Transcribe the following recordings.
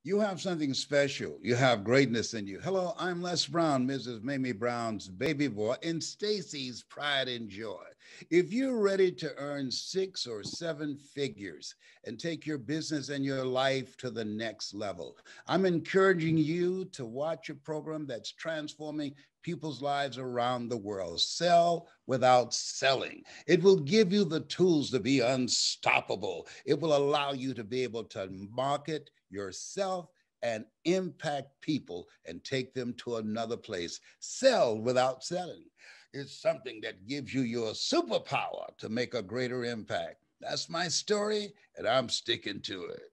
You have something special. You have greatness in you. Hello, I'm Les Brown, Mrs. Mammie Brown's baby boy, and Stacey's pride and joy. If you're ready to earn 6 or 7 figures and take your business and your life to the next level, I'm encouraging you to watch a program that's transforming people's lives around the world. Sell without selling. It will give you the tools to be unstoppable. It will allow you to be able to market yourself and impact people and take them to another place. Sell without selling. It's something that gives you your superpower to make a greater impact. That's my story, and I'm sticking to it.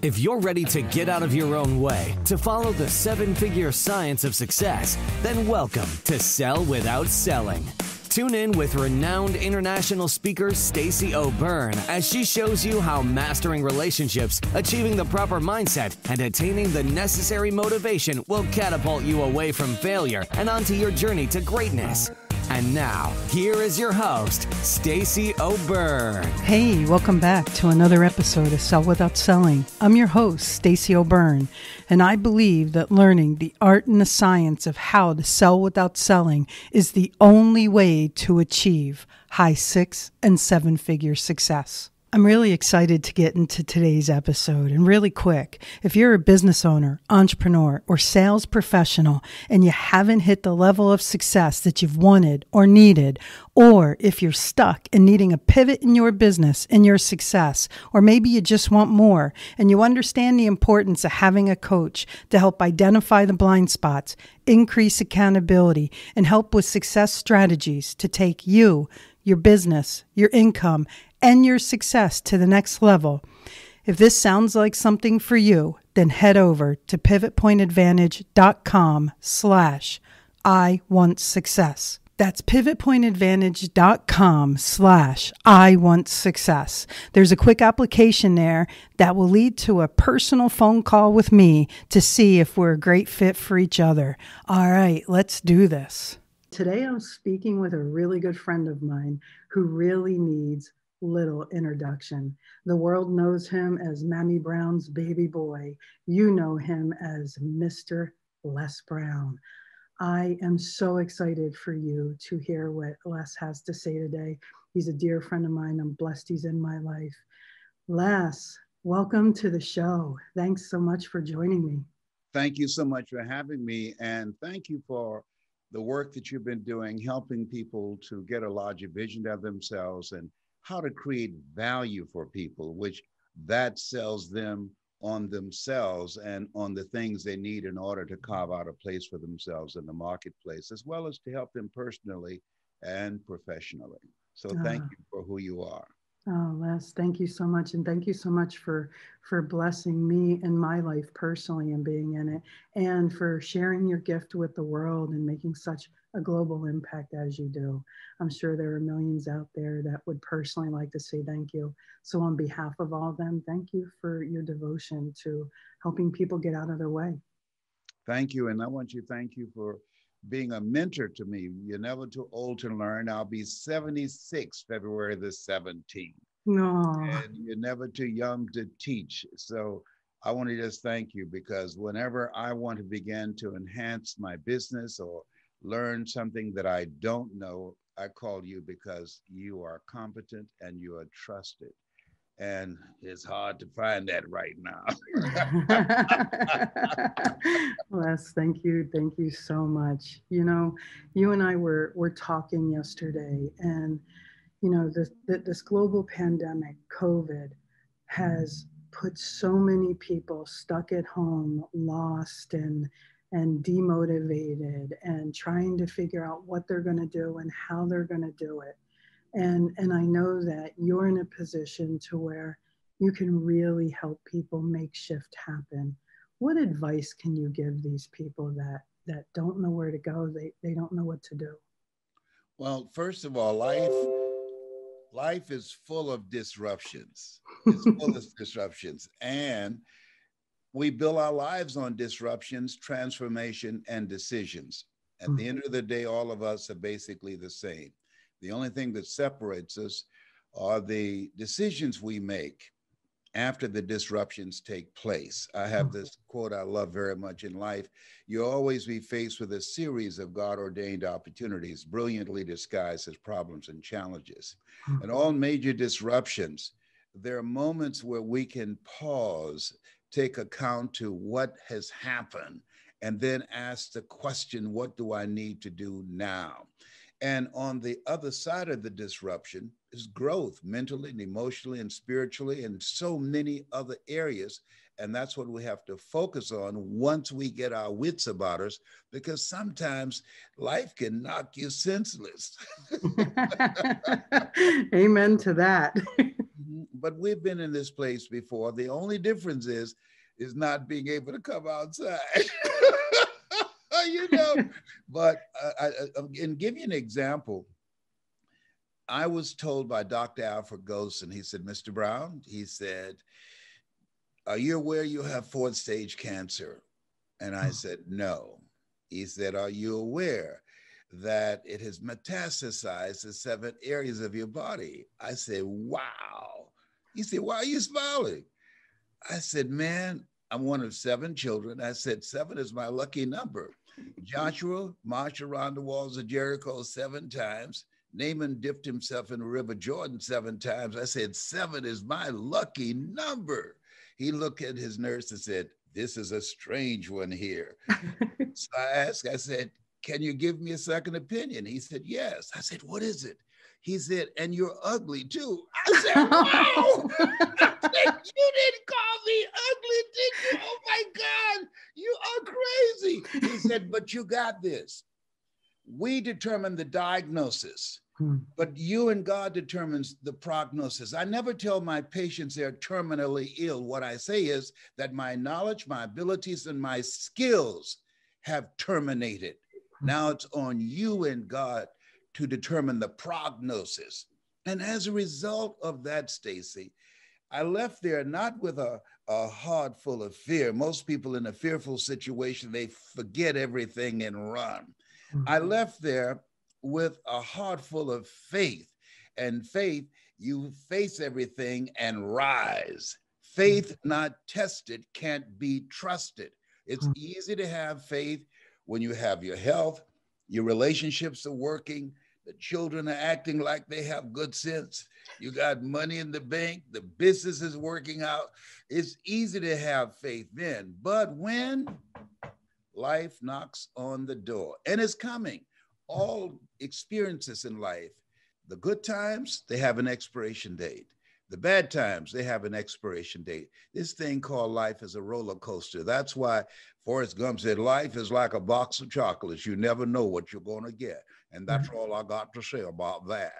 If you're ready to get out of your own way to follow the 7-figure science of success, then welcome to Sell Without Selling. Tune in with renowned international speaker Stacey O'Byrne as she shows you how mastering relationships, achieving the proper mindset, and attaining the necessary motivation will catapult you away from failure and onto your journey to greatness. And now, here is your host, Stacey O'Byrne. Hey, welcome back to another episode of Sell Without Selling. I'm your host, Stacey O'Byrne, and I believe that learning the art and the science of how to sell without selling is the only way to achieve high 6- and 7-figure success. I'm really excited to get into today's episode. And really quick, if you're a business owner, entrepreneur, or sales professional and you haven't hit the level of success that you've wanted or needed, or if you're stuck and needing a pivot in your business and your success, or maybe you just want more and you understand the importance of having a coach to help identify the blind spots, increase accountability, and help with success strategies to take you, your business, your income, and your success to the next level. If this sounds like something for you, then head over to pivotpointadvantage.com/I want success. That's pivotpointadvantage.com/I want success. There's a quick application there that will lead to a personal phone call with me to see if we're a great fit for each other. All right, let's do this. Today I'm speaking with a really good friend of mine who really needs little introduction. The world knows him as Mammie Brown's baby boy. You know him as Mr. Les Brown. I am so excited for you to hear what Les has to say today. He's a dear friend of mine. I'm blessed he's in my life. Les, welcome to the show. Thanks so much for joining me. Thank you so much for having me, and thank you for the work that you've been doing, helping people to get a larger vision of themselves and how to create value for people, which that sells them on themselves and on the things they need in order to carve out a place for themselves in the marketplace, as well as to help them personally and professionally. So thank you for who you are. Oh, Les, thank you so much. And thank you so much for blessing me and my life personally and being in it, and for sharing your gift with the world and making such a global impact as you do. I'm sure there are millions out there that would personally like to say thank you. So on behalf of all of them, thank you for your devotion to helping people get out of their way. Thank you. And I want to thank you for being a mentor to me. You're never too old to learn. I'll be 76 February the 17th. No. And you're never too young to teach. So I want to just thank you, because whenever I want to begin to enhance my business or learn something that I don't know, I call you, because you are competent and you are trusted. And it's hard to find that right now. Les, thank you. Thank you so much. You know, you and I were talking yesterday, and, you know, this global pandemic, COVID, has put so many people stuck at home, lost and demotivated, and trying to figure out what they're going to do and how they're going to do it. And I know that you're in a position to where you can really help people make shift happen. What advice can you give these people that don't know where to go? They don't know what to do. Well, first of all, life is full of disruptions. It's full of disruptions. And we build our lives on disruptions, transformation, and decisions. At the end of the day, all of us are basically the same. The only thing that separates us are the decisions we make after the disruptions take place. I have this quote I love very much in life. You'll always be faced with a series of God-ordained opportunities, brilliantly disguised as problems and challenges. And all major disruptions, there are moments where we can pause, take account to what has happened, and then ask the question, what do I need to do now? And on the other side of the disruption is growth, mentally and emotionally and spiritually, and so many other areas. And that's what we have to focus on once we get our wits about us, because sometimes life can knock you senseless. Amen to that. But we've been in this place before. The only difference is not being able to come outside. You know, but and give you an example. I was told by Dr. Alfred Golson, he said, Mr. Brown, he said, are you aware you have 4th stage cancer? And I said, no. He said, are you aware that it has metastasized to 7 areas of your body? I said, wow. He said, why are you smiling? I said, man, I'm one of 7 children. I said, 7 is my lucky number. Joshua marched around the walls of Jericho 7 times. Naaman dipped himself in the River Jordan 7 times. I said, 7 is my lucky number. He looked at his nurse and said, this is a strange one here. So I asked, I said, can you give me a second opinion? He said, yes. I said, what is it? He said, and you're ugly too. I said, wow. I said, you didn't call me ugly, did you? Oh my God, you are crazy. He said, but you got this. We determine the diagnosis, but you and God determines the prognosis. I never tell my patients they're terminally ill. What I say is that my knowledge, my abilities, and my skills have terminated. Now it's on you and God to determine the prognosis. And as a result of that, Stacey, I left there not with a heart full of fear. Most people in a fearful situation, they forget everything and run. I left there with a heart full of faith. And faith, you face everything and rise. Faith not tested can't be trusted. It's easy to have faith when you have your health, your relationships are working, the children are acting like they have good sense, you got money in the bank, the business is working out. It's easy to have faith then. But when life knocks on the door, and it's coming, all experiences in life, the good times, they have an expiration date. The bad times, they have an expiration date. This thing called life is a roller coaster. That's why Forrest Gump said, life is like a box of chocolates. You never know what you're going to get. And that's all I got to say about that.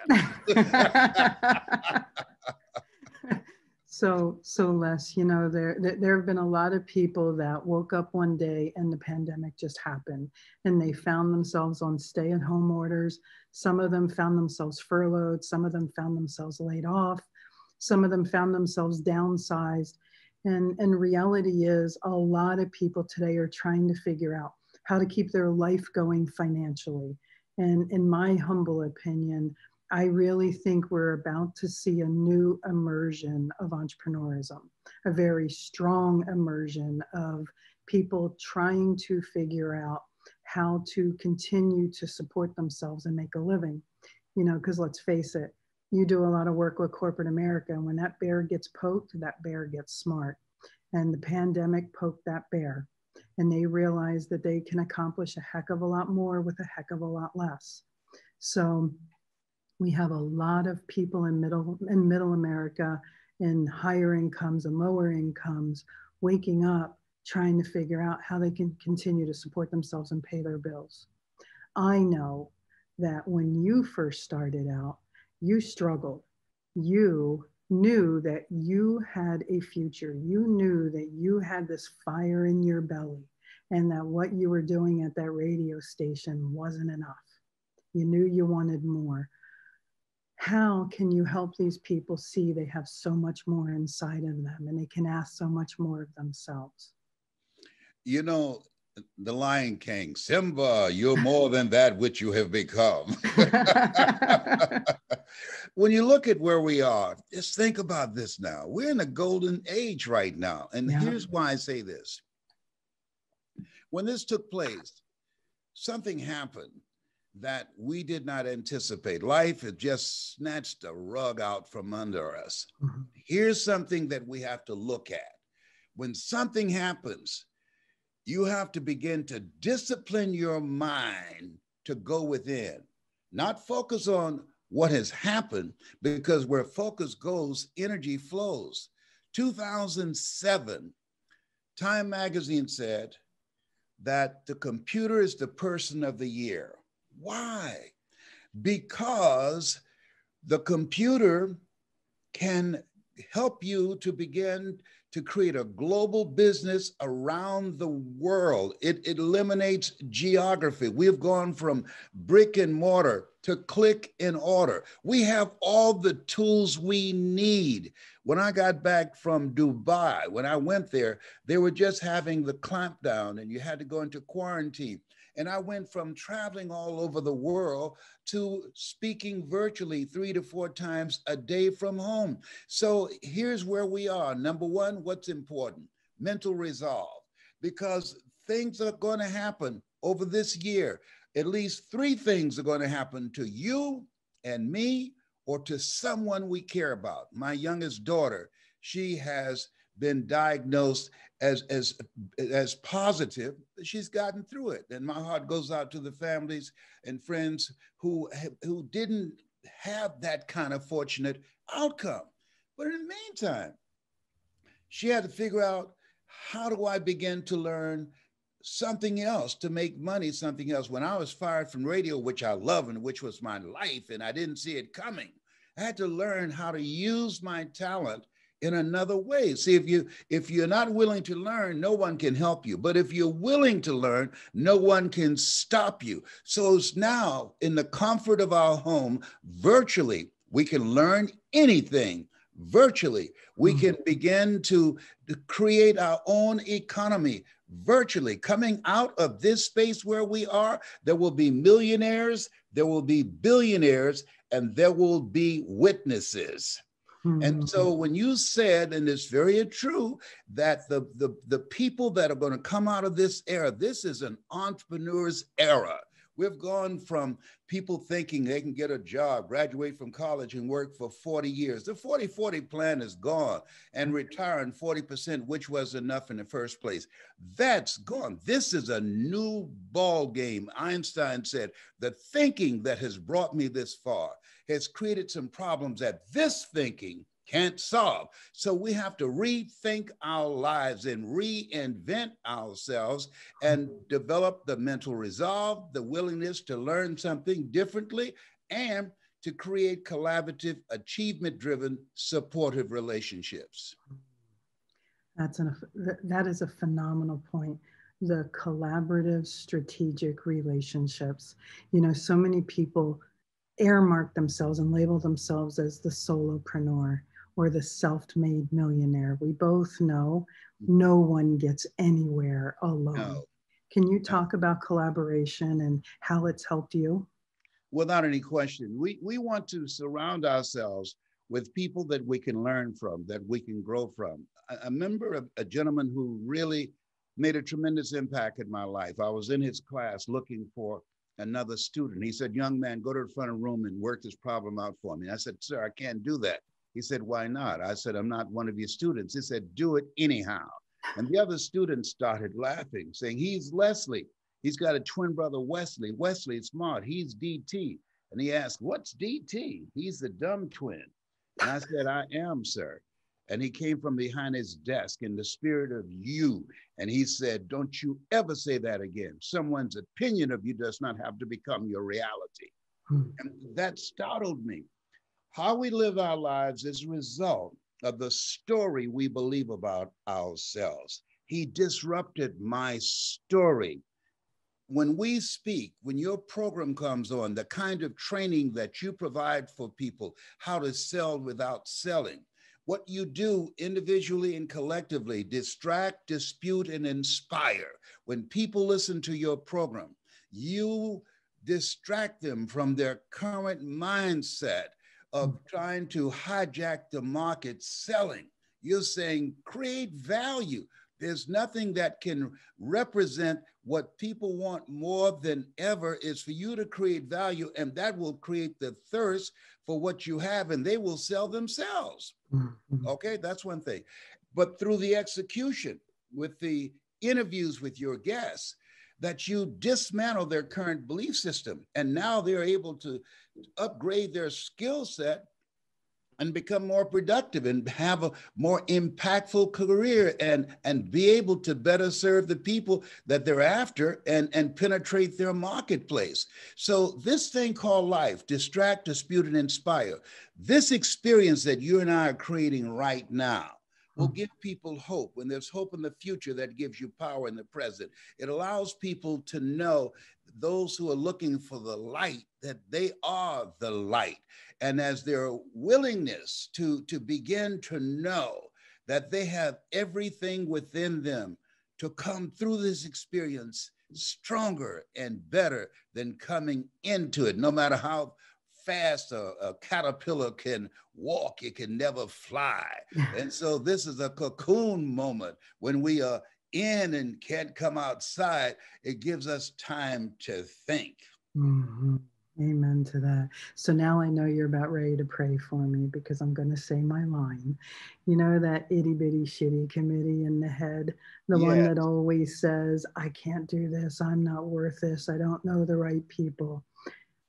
So Les, you know, there have been a lot of people that woke up one day and the pandemic just happened and they found themselves on stay-at-home orders. Some of them found themselves furloughed. Some of them found themselves laid off. Some of them found themselves downsized. And reality is a lot of people today are trying to figure out how to keep their life going financially. And in my humble opinion, I really think we're about to see a new immersion of entrepreneurism, a very strong immersion of people trying to figure out how to continue to support themselves and make a living. You know, because let's face it, you do a lot of work with corporate America, and when that bear gets poked, that bear gets smart. And the pandemic poked that bear, and they realized that they can accomplish a heck of a lot more with a heck of a lot less. So we have a lot of people in middle America, in higher incomes and lower incomes, waking up, trying to figure out how they can continue to support themselves and pay their bills. I know that when you first started out, you struggled. You knew that you had a future. You knew that you had this fire in your belly and that what you were doing at that radio station wasn't enough. You knew you wanted more. How can you help these people see they have so much more inside of them and they can ask so much more of themselves? You know, the Lion King, Simba, you're more than that which you have become. When you look at where we are, just think about this now. We're in a golden age right now. And here's why I say this. When this took place, something happened that we did not anticipate. Life had just snatched a rug out from under us. Mm-hmm. Here's something that we have to look at. When something happens, you have to begin to discipline your mind to go within, not focus on what has happened, because where focus goes, energy flows. 2007, Time magazine said that the computer is the person of the year. Why? Because the computer can help you to begin to create a global business around the world. It eliminates geography. We've gone from brick and mortar to click and order. We have all the tools we need. When I got back from Dubai, when I went there, they were just having the clampdown and you had to go into quarantine. And I went from traveling all over the world to speaking virtually 3 to 4 times a day from home. So here's where we are. Number one, what's important? Mental resolve, because things are going to happen over this year. At least 3 things are going to happen to you and me, or to someone we care about. My youngest daughter, she has been diagnosed as positive. She's gotten through it. And my heart goes out to the families and friends who didn't have that kind of fortunate outcome. But in the meantime, she had to figure out, how do I begin to learn something else to make money, something else? When I was fired from radio, which I love and which was my life, and I didn't see it coming, I had to learn how to use my talent in another way. See, if you're not willing to learn, no one can help you. But if you're willing to learn, no one can stop you. So it's now in the comfort of our home, virtually, we can learn anything. Virtually, we can begin to create our own economy. Virtually, coming out of this space where we are, there will be millionaires, there will be billionaires, and there will be witnesses. And so when you said, and it's very true, that the people that are going to come out of this era, this is an entrepreneur's era. We've gone from people thinking they can get a job, graduate from college and work for 40 years. The 40-40 plan is gone, and retiring 40%, which was enough in the first place. That's gone. This is a new ball game. Einstein said, the thinking that has brought me this far has created some problems that this thinking can't solve. So we have to rethink our lives and reinvent ourselves and develop the mental resolve, the willingness to learn something differently, and to create collaborative, achievement-driven, supportive relationships. That is a phenomenal point. The collaborative, strategic relationships. You know, so many people earmark themselves and label themselves as the solopreneur or the self-made millionaire. We both know no one gets anywhere alone. No. Can you talk about collaboration and how it's helped you? Without any question. We want to surround ourselves with people that we can learn from, that we can grow from. I remember a gentleman who really made a tremendous impact in my life. I was in his class looking for another student. He said, young man, go to the front of the room and work this problem out for me. I said, sir, I can't do that. He said, why not? I said, I'm not one of your students. He said, do it anyhow. And the other students started laughing, saying, he's Leslie. He's got a twin brother, Wesley. Wesley's smart. He's DT. And he asked, what's DT? He's the dumb twin. And I said, I am, sir. And he came from behind his desk in the spirit of you. And he said, don't you ever say that again. Someone's opinion of you does not have to become your reality. And that startled me. How we live our lives is a result of the story we believe about ourselves. He disrupted my story. When we speak, when your program comes on, the kind of training that you provide for people, how to sell without selling, what you do individually and collectively, distract, dispute, and inspire. When people listen to your program, you distract them from their current mindset of trying to hijack the market selling. You're saying create value. There's nothing that can represent what people want more than ever is for you to create value, and that will create the thirst for what you have, and they will sell themselves. Okay, that's one thing. But through the execution, with the interviews with your guests, that you dismantle their current belief system, and now they're able to upgrade their skill set and become more productive and have a more impactful career and be able to better serve the people that they're after and penetrate their marketplace. So this thing called life, distract, dispute, and inspire, this experience that you and I are creating right now will give people hope. When there's hope in the future, that gives you power in the present. It allows people to know, those who are looking for the light, that they are the light. And as their willingness to begin to know that they have everything within them to come through this experience stronger and better than coming into it, no matter how fast a caterpillar can walk, it can never fly. And so this is a cocoon moment when we are in and can't come outside. It gives us time to think. Mm-hmm. Amen to that. So now I know you're about ready to pray for me, because I'm going to say my line. You know, that itty bitty shitty committee in the head, the one that always says, I can't do this, I'm not worth this, I don't know the right people.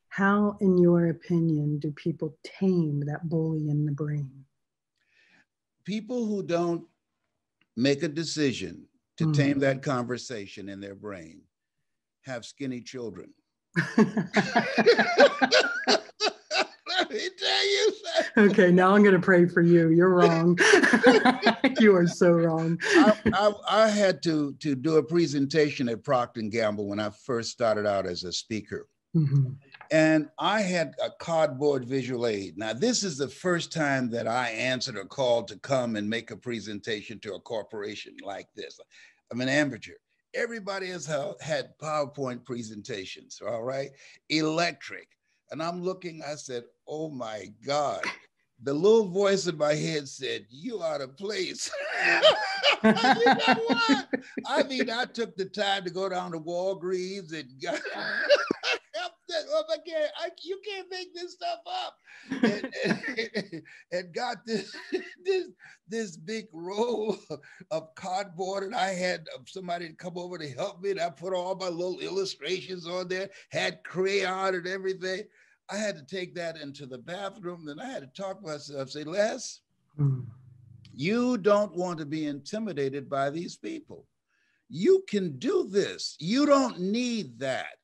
How, in your opinion, do people tame that bully in the brain? People who don't make a decision to tame that conversation in their brain have skinny children. Let me tell you something. Okay, now I'm going to pray for you. You're wrong. You are so wrong. I had to do a presentation at Procter & Gamble when I first started out as a speaker. And I had a cardboard visual aid. Now, this is the first time that I answered a call to come and make a presentation to a corporation like this. I'm an amateur. Everybody has had PowerPoint presentations, all right? Electric. And I'm looking, I said, oh my God. The little voice in my head said, you out of place. You know what? I mean, I took the time to go down to Walgreens and got... you can't make this stuff up. And got this big roll of cardboard, and I had somebody to come over to help me, and I put all my little illustrations on there, had crayon and everything. I had to take that into the bathroom, and I had to talk to myself, say, Les, you don't want to be intimidated by these people. You can do this. You don't need that.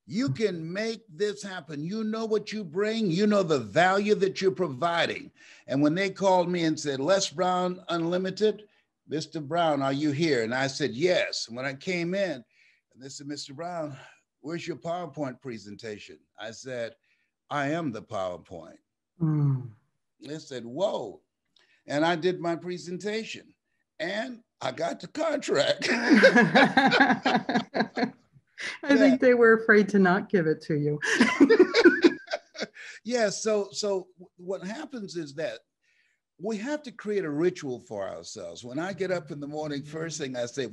You can make this happen. You know what you bring. You know the value that you're providing. And when they called me and said, Les Brown Unlimited, Mr. Brown, are you here? And I said, yes. When I came in, they said, Mr. Brown, where's your PowerPoint presentation? I said, I am the PowerPoint. They said, whoa. And I did my presentation and I got the contract. I think they were afraid to not give it to you. Yeah, so what happens is that we have to create a ritual for ourselves. When I get up in the morning, first thing I say,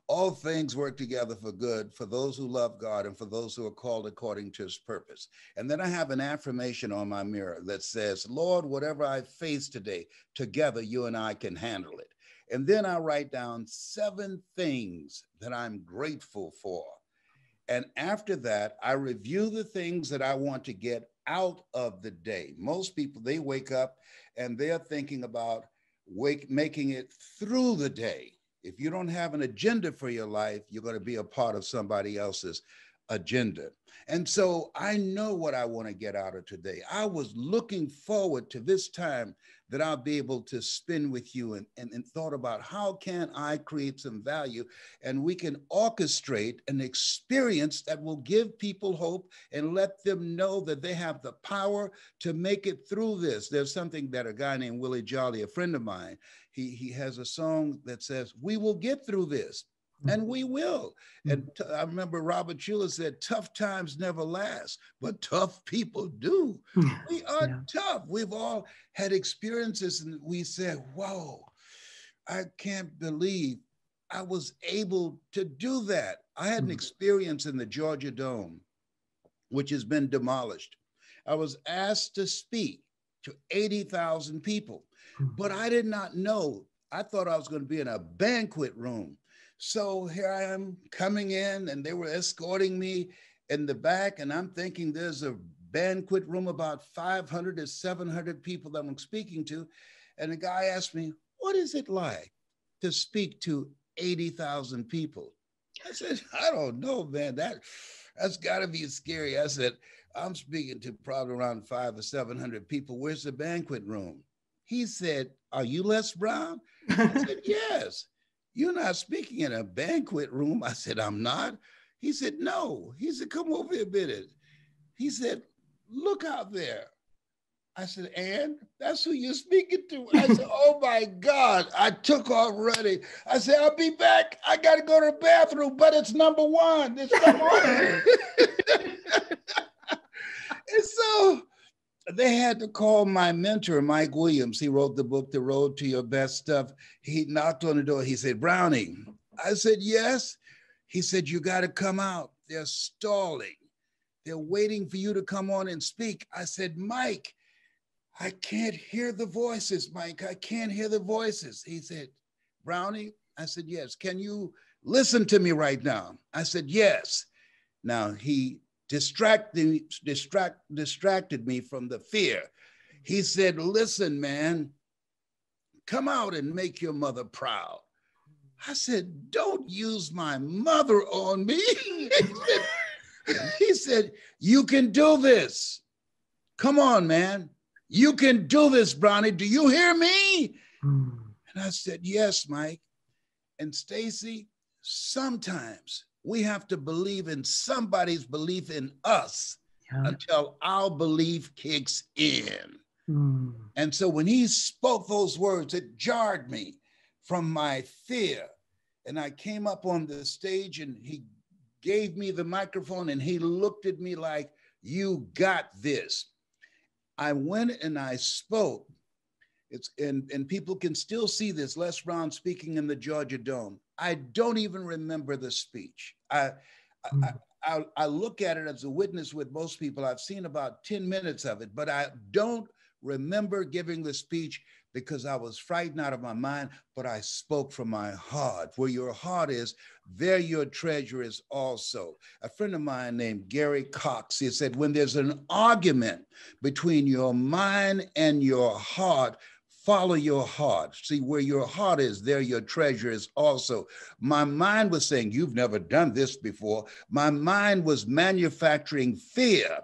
all things work together for good for those who love God and for those who are called according to his purpose. And then I have an affirmation on my mirror that says, Lord, whatever I face today, together you and I can handle it. And then I write down 7 things that I'm grateful for. And after that, I review the things that I want to get out of the day. Most people, they wake up and they're thinking about making it through the day. If you don't have an agenda for your life, you're going to be a part of somebody else's agenda. And so I know what I want to get out of today. I was looking forward to this time that I'll be able to spend with you and thought about how can I create some value, and we can orchestrate an experience that will give people hope and let them know that they have the power to make it through this. There's something that a guy named Willie Jolly, a friend of mine, he has a song that says, we will get through this. And we will. And I remember Robert Schuller said, tough times never last, but tough people do. We are tough. We've all had experiences and we said, whoa, I can't believe I was able to do that. I had an experience in the Georgia Dome, which has been demolished. I was asked to speak to 80,000 people, but I did not know. I thought I was going to be in a banquet room. So here I am coming in and they were escorting me in the back and I'm thinking there's a banquet room about 500 to 700 people that I'm speaking to. And the guy asked me, what is it like to speak to 80,000 people? I said, I don't know, man, that's gotta be scary. I said, I'm speaking to probably around 500 or 700 people. Where's the banquet room? He said, are you Les Brown? I said, yes. You're not speaking in a banquet room. I said, I'm not. He said, no. He said, come over here a minute. He said, look out there. I said, and that's who you're speaking to. I said, oh my God. I took off running. I said, I'll be back. I got to go to the bathroom, but it's number one. It's number one. And so they had to call my mentor, Mike Williams. He wrote the book, The Road to Your Best Stuff. He knocked on the door. He said, Brownie. I said, yes. He said, you got to come out. They're stalling. They're waiting for you to come on and speak. I said, Mike, I can't hear the voices, Mike. I can't hear the voices. He said, Brownie? I said, yes. Can you listen to me right now? I said, yes. Now he distracted me from the fear. He said, listen, man, come out and make your mother proud. I said, don't use my mother on me. He said, you can do this. Come on, man. You can do this, Brownie. Do you hear me? And I said, yes, Mike. And Stacey, sometimes we have to believe in somebody's belief in us until our belief kicks in. And so when he spoke those words, it jarred me from my fear. And I came up on the stage and he gave me the microphone and he looked at me like, you got this. I went and I spoke. And people can still see this, Les Brown speaking in the Georgia Dome. I don't even remember the speech. I look at it as a witness with most people. I've seen about 10 minutes of it, but I don't remember giving the speech because I was frightened out of my mind, but I spoke from my heart. Where your heart is, there your treasure is also. A friend of mine named Gary Cox, he said, when there's an argument between your mind and your heart, follow your heart. See, where your heart is, there your treasure is also. My mind was saying, you've never done this before. My mind was manufacturing fear,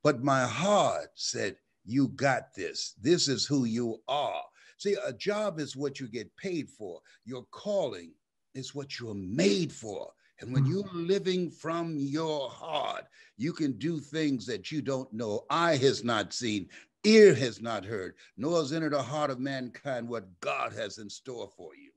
but my heart said, you got this. This is who you are. See, a job is what you get paid for. Your calling is what you're made for. And when you're living from your heart, you can do things that you don't know, eye has not seen, ear has not heard, nor has entered the heart of mankind what God has in store for you.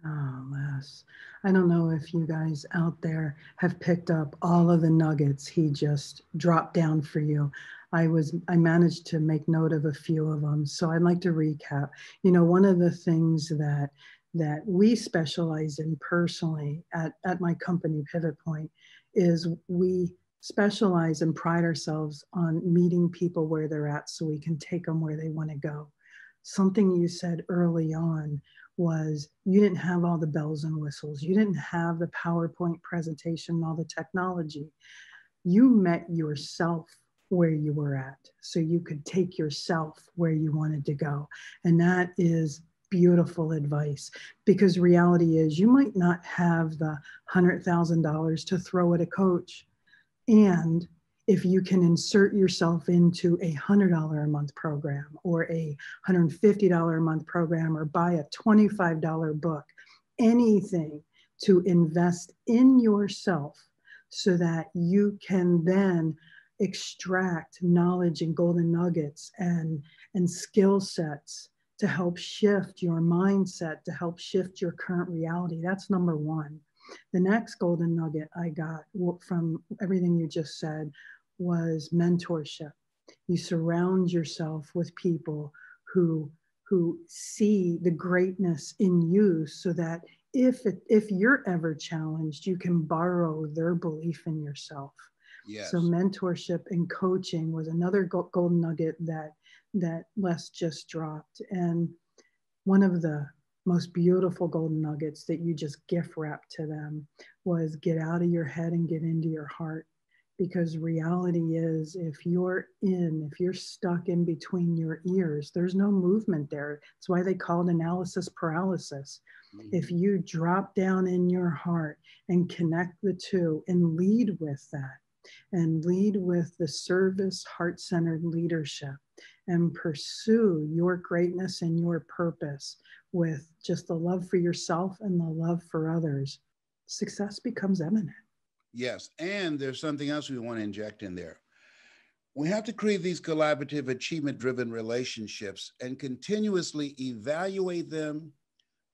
Oh, Les, I don't know if you guys out there have picked up all of the nuggets he just dropped down for you. I managed to make note of a few of them. So I'd like to recap. You know, one of the things that we specialize in personally at my company, Pivot Point, is we specialize and pride ourselves on meeting people where they're at so we can take them where they want to go. Something you said early on was you didn't have all the bells and whistles. You didn't have the PowerPoint presentation, all the technology. You met yourself where you were at so you could take yourself where you wanted to go. And that is beautiful advice, because reality is you might not have the $100,000 to throw at a coach. And if you can insert yourself into a $100 a month program or a $150 a month program or buy a $25 book, anything to invest in yourself so that you can then extract knowledge and golden nuggets and skill sets to help shift your mindset, to help shift your current reality. That's number one. The next golden nugget I got from everything you just said was mentorship. You surround yourself with people who see the greatness in you, so that if you're ever challenged, you can borrow their belief in yourself. Yes. So mentorship and coaching was another golden nugget that Les just dropped. And one of the most beautiful golden nuggets that you just gift wrap to them was get out of your head and get into your heart. Because reality is, if you're stuck in between your ears, there's no movement there. That's why they call it analysis paralysis. Mm-hmm. If you drop down in your heart and connect the two and lead with that, and lead with the service, heart-centered leadership, and pursue your greatness and your purpose with just the love for yourself and the love for others, success becomes imminent. Yes, and there's something else we want to inject in there. We have to create these collaborative, achievement-driven relationships and continuously evaluate them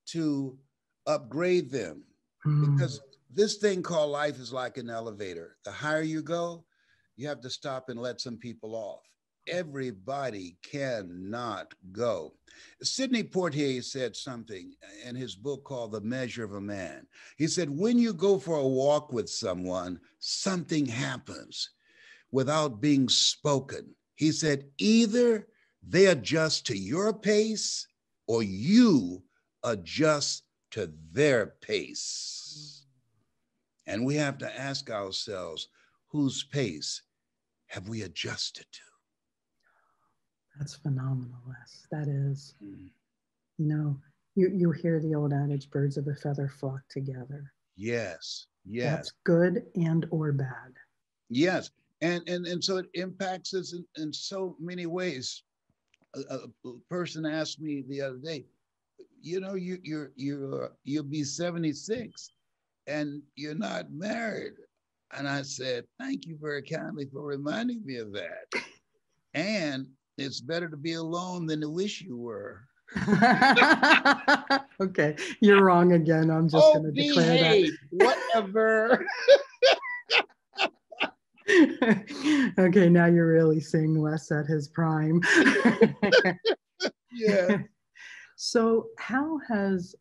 to upgrade them. Because this thing called life is like an elevator. The higher you go, you have to stop and let some people off. Everybody cannot go. Sidney Poitier said something in his book called The Measure of a Man. He said, when you go for a walk with someone, something happens without being spoken. He said, either they adjust to your pace or you adjust to their pace. And we have to ask ourselves, whose pace have we adjusted to? That's phenomenal, Les. That is, you hear the old adage, birds of a feather flock together. Yes, yes. That's good and or bad. Yes, and so it impacts us in so many ways. A person asked me the other day, you'll be 76 and you're not married. And I said, thank you very kindly for reminding me of that. And it's better to be alone than to wish you were. Okay, you're wrong again. I'm just going to declare that. Whatever. Okay, now you're really seeing Les at his prime. Yeah. So how has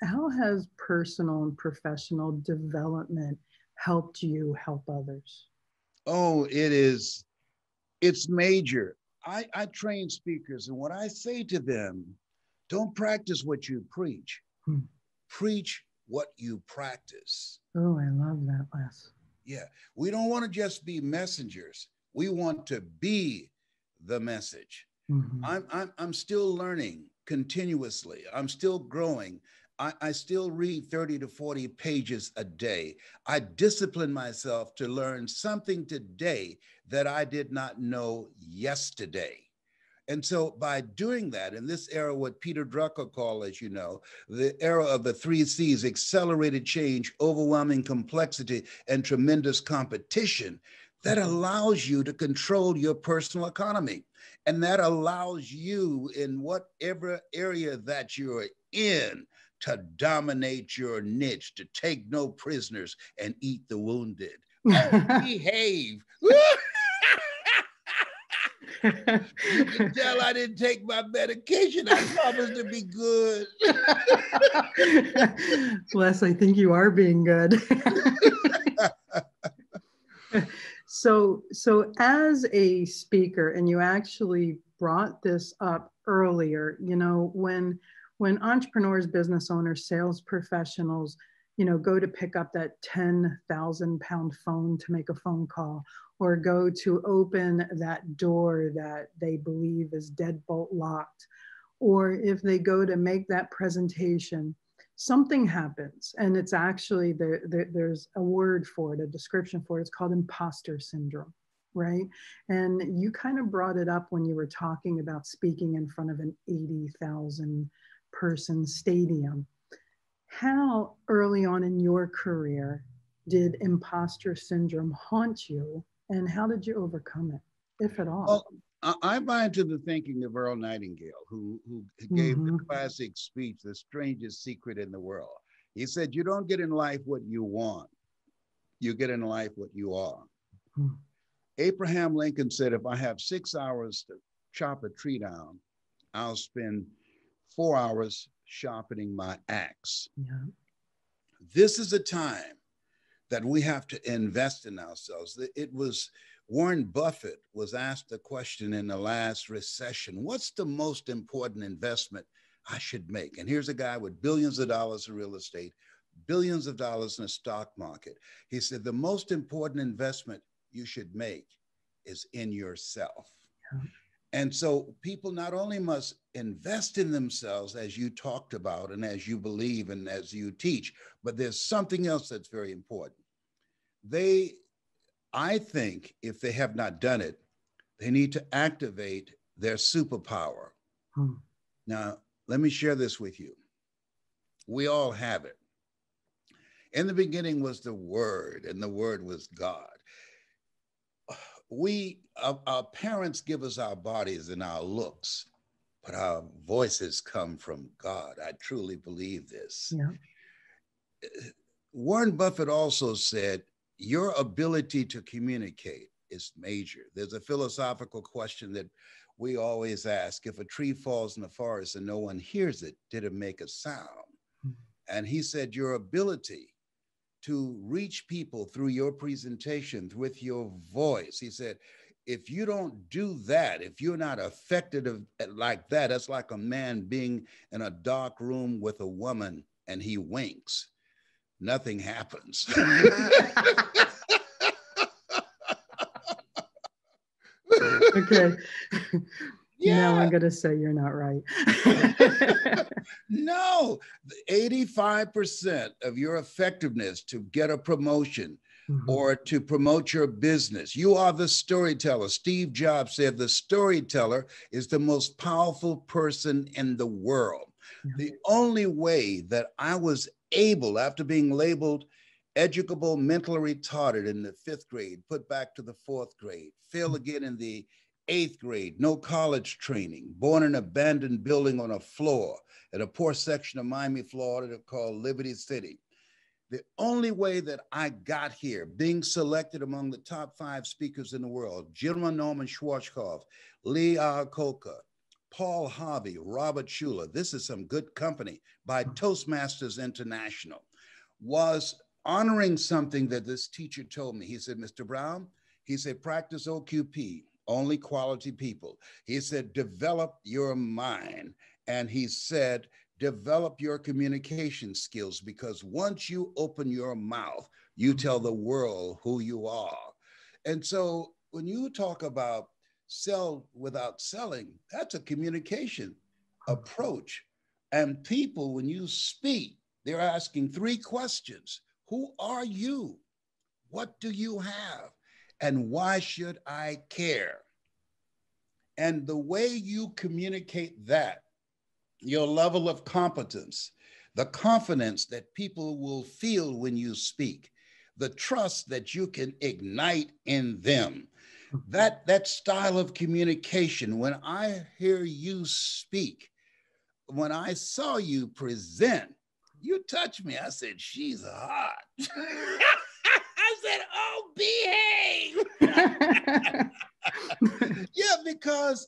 personal and professional development helped you help others? Oh, it's major. I train speakers, and what I say to them, don't practice what you preach. Preach what you practice. Oh, I love that, Les. Yeah, we don't want to just be messengers. We want to be the message. Mm-hmm. I'm still learning continuously. I'm still growing. I still read 30 to 40 pages a day. I discipline myself to learn something today that I did not know yesterday. And so by doing that, in this era, what Peter Drucker called, as you know, the era of the 3 C's, accelerated change, overwhelming complexity, and tremendous competition, that allows you to control your personal economy. And that allows you, in whatever area that you're in, to dominate your niche, to take no prisoners and eat the wounded. Behave. You can tell I didn't take my medication. I promised to be good. Les, I think you are being good. So as a speaker, and you actually brought this up earlier, when entrepreneurs, business owners, sales professionals, go to pick up that 10,000 pound phone to make a phone call, or go to open that door that they believe is deadbolt locked, or if they go to make that presentation, something happens. And it's actually, there's a word for it, a description for it. It's called imposter syndrome, right? And you kind of brought it up when you were talking about speaking in front of an 80,000 person stadium. How early on in your career did imposter syndrome haunt you, and how did you overcome it, if at all? Well, I buy into the thinking of Earl Nightingale, who gave the classic speech, "The Strangest Secret in the World." He said, you don't get in life what you want. You get in life what you are. Abraham Lincoln said, if I have 6 hours to chop a tree down, I'll spend 4 hours sharpening my axe. Yeah. This is a time that we have to invest in ourselves. It was Warren Buffett was asked a question in the last recession. What's the most important investment I should make? And here's a guy with billions of dollars in real estate, billions of dollars in the stock market. He said, the most important investment you should make is in yourself. Yeah. And so people not only must invest in themselves, as you talked about and as you believe and as you teach, but there's something else that's very important. I think if they have not done it, they need to activate their superpower. Now, let me share this with you. We all have it. In the beginning was the Word, and the Word was God. Our parents give us our bodies and our looks, but our voices come from God. I truly believe this. Yeah. Warren Buffett also said, your ability to communicate is major. There's a philosophical question that we always ask. If a tree falls in the forest and no one hears it, did it make a sound? And he said, your ability to reach people through your presentation, with your voice. He said, if you don't do that, if you're not effective like that, that's like a man being in a dark room with a woman and he winks. Nothing happens. Okay. Yeah. Now I'm going to say you're not right. No, 85% of your effectiveness to get a promotion or to promote your business, you are the storyteller. Steve Jobs said the storyteller is the most powerful person in the world. The only way that I was able, after being labeled educable, mentally retarded in the 5th grade, put back to the 4th grade, fail again in the 8th grade, no college training, born in an abandoned building on a floor in a poor section of Miami, Florida called Liberty City. The only way that I got here, being selected among the top 5 speakers in the world, Gentleman Norman Schwarzkopf, Lee Iacocca, Paul Harvey, Robert Schuller, this is some good company, by Toastmasters International, was honoring something that this teacher told me. He said, Mr. Brown, he said, practice OQP, only quality people. He said, develop your mind. And he said, develop your communication skills, because once you open your mouth, you tell the world who you are. And so when you talk about sell without selling, that's a communication approach. And people, when you speak, they're asking 3 questions. Who are you? What do you have? And why should I care? And the way you communicate that, your level of competence, the confidence that people will feel when you speak, the trust that you can ignite in them, that style of communication, when I hear you speak, when I saw you present, you touched me. I said, she's hot. I said, oh, behave. Yeah, because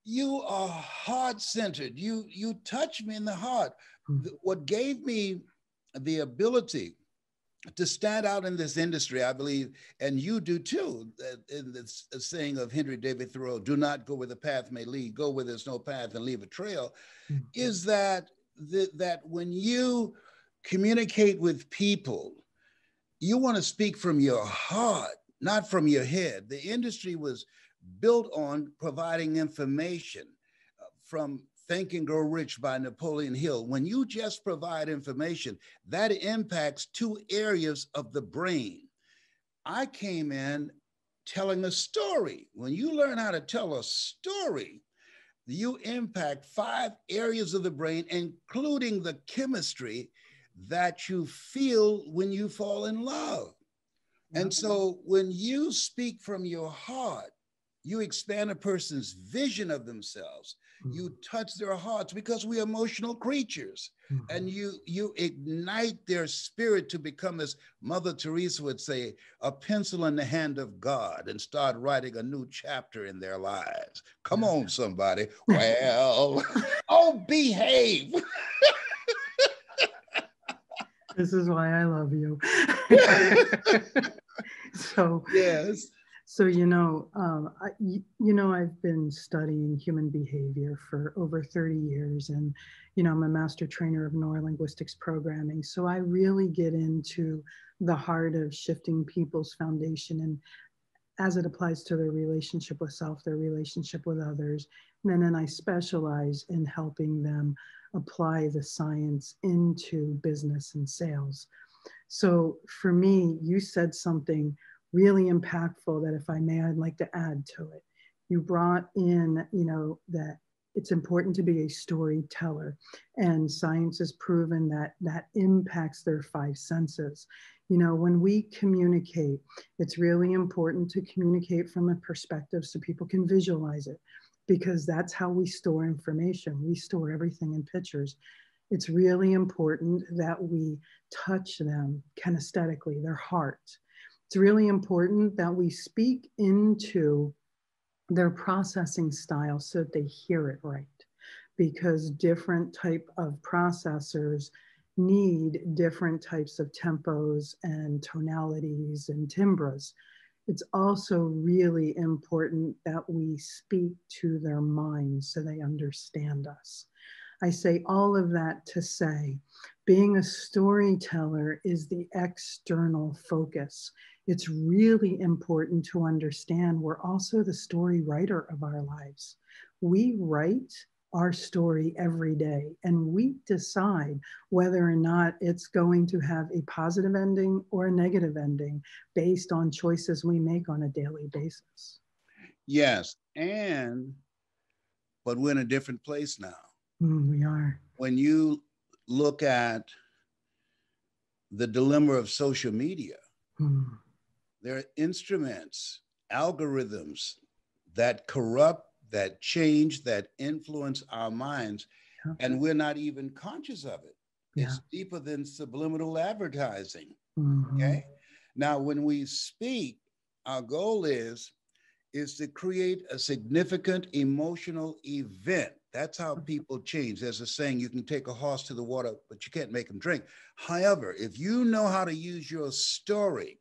you are heart-centered. You touch me in the heart. What gave me the ability to stand out in this industry, I believe, and you do too, in this saying of Henry David Thoreau, do not go where the path may lead, go where there's no path and leave a trail, is that when you communicate with people, you want to speak from your heart, not from your head. The industry was built on providing information, from Think and Grow Rich by Napoleon Hill. When you just provide information, that impacts 2 areas of the brain. I came in telling a story. When you learn how to tell a story, you impact 5 areas of the brain, including the chemistry that you feel when you fall in love. And so when you speak from your heart, You expand a person's vision of themselves. You touch their hearts because we're emotional creatures. And you ignite their spirit to become, as Mother Teresa would say, a pencil in the hand of God, and start writing a new chapter in their lives. Come on, somebody. Well, oh, behave. This is why I love you. So yes. So, I've been studying human behavior for over 30 years, and, I'm a master trainer of neurolinguistics programming. So I really get into the heart of shifting people's foundation, and as it applies to their relationship with self, their relationship with others. And then I specialize in helping them apply the science into business and sales. So for me, you said something really impactful that, if I may, I'd like to add to it. You brought in, that it's important to be a storyteller, and science has proven that impacts their five senses. When we communicate, it's really important to communicate from a perspective so people can visualize it, because that's how we store information. We store everything in pictures. It's really important that we touch them kinesthetically, their heart. It's really important that we speak into their processing style so that they hear it right, because different type of processors need different types of tempos and tonalities and timbres. It's also really important that we speak to their minds so they understand us. I say all of that to say, being a storyteller is the external focus. It's really important to understand we're also the story writer of our lives. We write our story every day, and we decide whether or not it's going to have a positive ending or a negative ending based on choices we make on a daily basis. Yes, but we're in a different place now. We are. When you look at the dilemma of social media, there are instruments, algorithms that corrupt, that change, that influence our minds, and we're not even conscious of it. It's deeper than subliminal advertising. Okay. Now, when we speak, our goal is to create a significant emotional event. That's how people change. There's a saying, you can take a horse to the water, but you can't make him drink. However, if you know how to use your story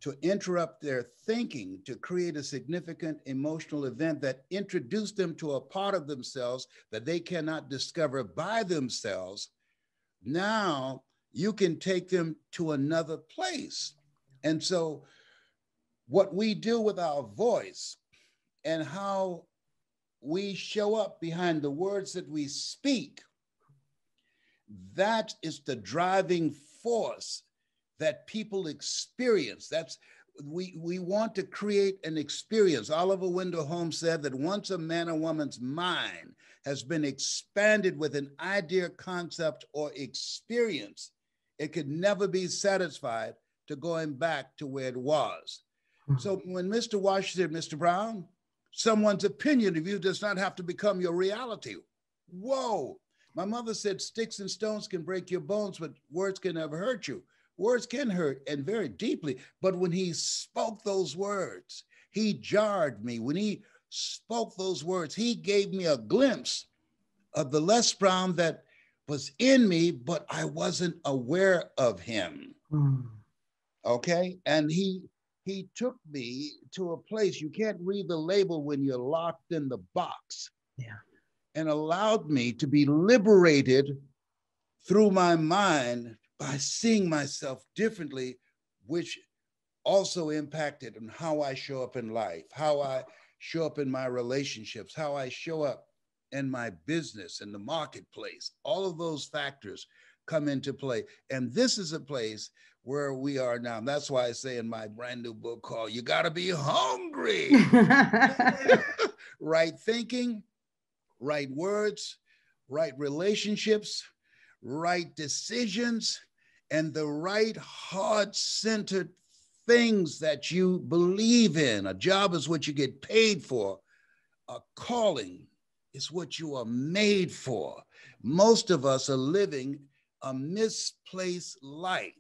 to interrupt their thinking, to create a significant emotional event that introduces them to a part of themselves that they cannot discover by themselves, now you can take them to another place. And so what we do with our voice and how we show up behind the words that we speak, that is the driving force that people experience. We want to create an experience. Oliver Wendell Holmes said that once a man or woman's mind has been expanded with an idea, concept, or experience, it could never be satisfied to going back to where it was. So when Mr. Wash said, Mr. Brown, someone's opinion of you does not have to become your reality. Whoa. My mother said sticks and stones can break your bones, but words can never hurt you. Words can hurt, and very deeply. But when he spoke those words, he jarred me. When he spoke those words, he gave me a glimpse of the Les Brown that was in me, but I wasn't aware of him. Okay? And he took me to a place, you can't read the label when you're locked in the box. Yeah. And allowed me to be liberated through my mind by seeing myself differently, which also impacted on how I show up in life, how I show up in my relationships, how I show up in my business, in the marketplace. All of those factors come into play. And this is a place where we are now. And that's why I say in my brand new book called You Gotta Be Hungry. Right thinking, right words, right relationships, right decisions, and the right heart-centered things that you believe in. A job is what you get paid for. A calling is what you are made for. Most of us are living a misplaced life.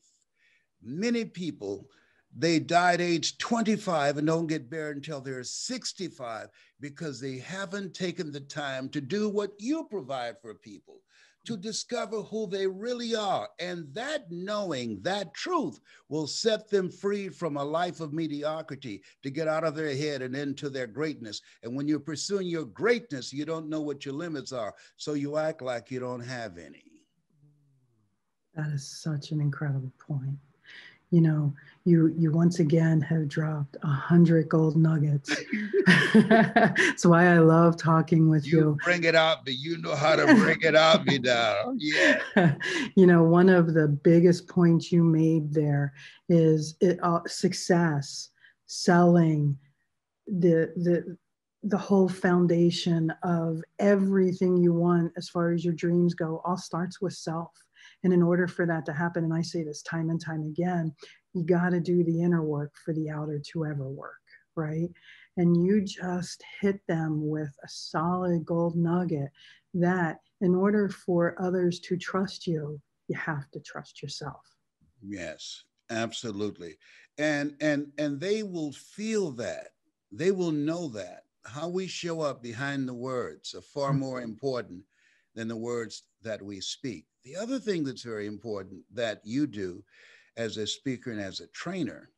Many people, they die at age 25 and don't get buried until they're 65 because they haven't taken the time to do what you provide for people, to discover who they really are. And that knowing, that truth will set them free from a life of mediocrity to get out of their head and into their greatness. And when you're pursuing your greatness, you don't know what your limits are. So you act like you don't have any. That is such an incredible point. You know, you once again have dropped 100 gold nuggets. That's why I love talking with you. You bring it out, but you know how to bring it out me now. Yeah. You know, one of the biggest points you made there is success, selling, the whole foundation of everything you want as far as your dreams go all starts with self. And in order for that to happen, and I say this time and time again, you got to do the inner work for the outer to ever work, right? And you just hit them with a solid gold nugget that in order for others to trust you, you have to trust yourself. Yes, absolutely. And they will feel that. They will know that. How we show up behind the words are far more important than the words that we speak. The other thing that's very important that you do as a speaker and as a trainer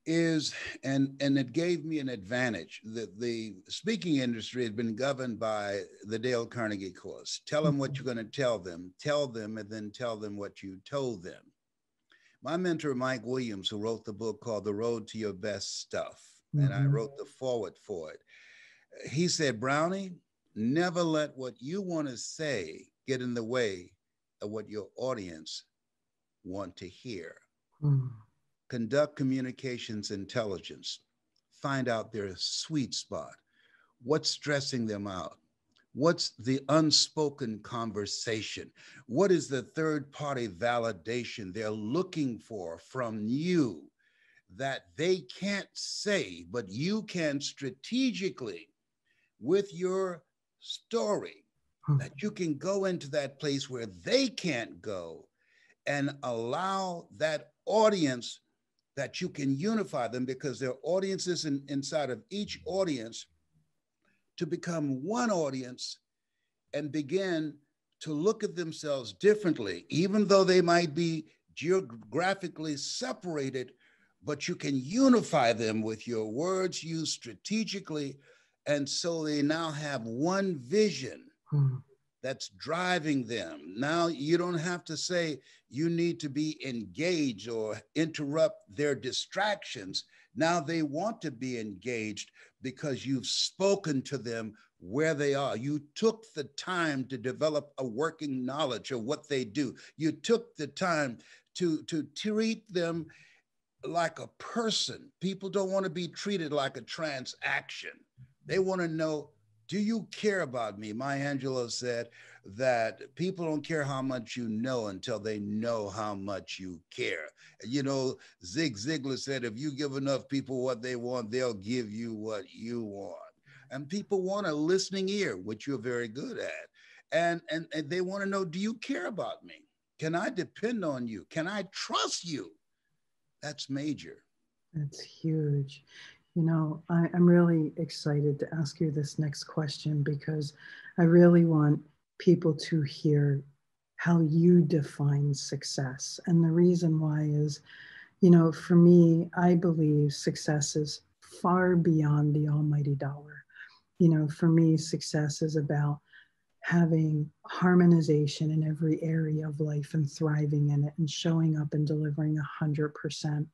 is, and it gave me an advantage, that the speaking industry has been governed by the Dale Carnegie course. Tell them what you're going to tell them, and then tell them what you told them. My mentor, Mike Williams, who wrote the book called The Road to Your Best Stuff, and I wrote the foreword for it, he said, Brownie, never let what you want to say get in the way of what your audience want to hear. Conduct communications intelligence. Find out their sweet spot. What's stressing them out? What's the unspoken conversation? What is the third-party validation they're looking for from you that they can't say, but you can strategically, with your story, that you can go into that place where they can't go and allow that audience, that you can unify them, because there are audiences inside of each audience, to become one audience and begin to look at themselves differently, even though they might be geographically separated, but you can unify them with your words used strategically. And so they now have one vision that's driving them. Now you don't have to say you need to be engaged or interrupt their distractions. Now they want to be engaged because you've spoken to them where they are. You took the time to develop a working knowledge of what they do. You took the time to treat them like a person. People don't want to be treated like a transaction. They want to know, do you care about me? Maya Angelou said that people don't care how much you know until they know how much you care. You know, Zig Ziglar said, if you give enough people what they want, they'll give you what you want. And people want a listening ear, which you're very good at. And they want to know, do you care about me? Can I depend on you? Can I trust you? That's major. That's huge. You know, I'm really excited to ask you this next question, because I really want people to hear how you define success. And the reason why is, you know, for me, I believe success is far beyond the almighty dollar. You know, for me, success is about having harmonization in every area of life and thriving in it and showing up and delivering 100%.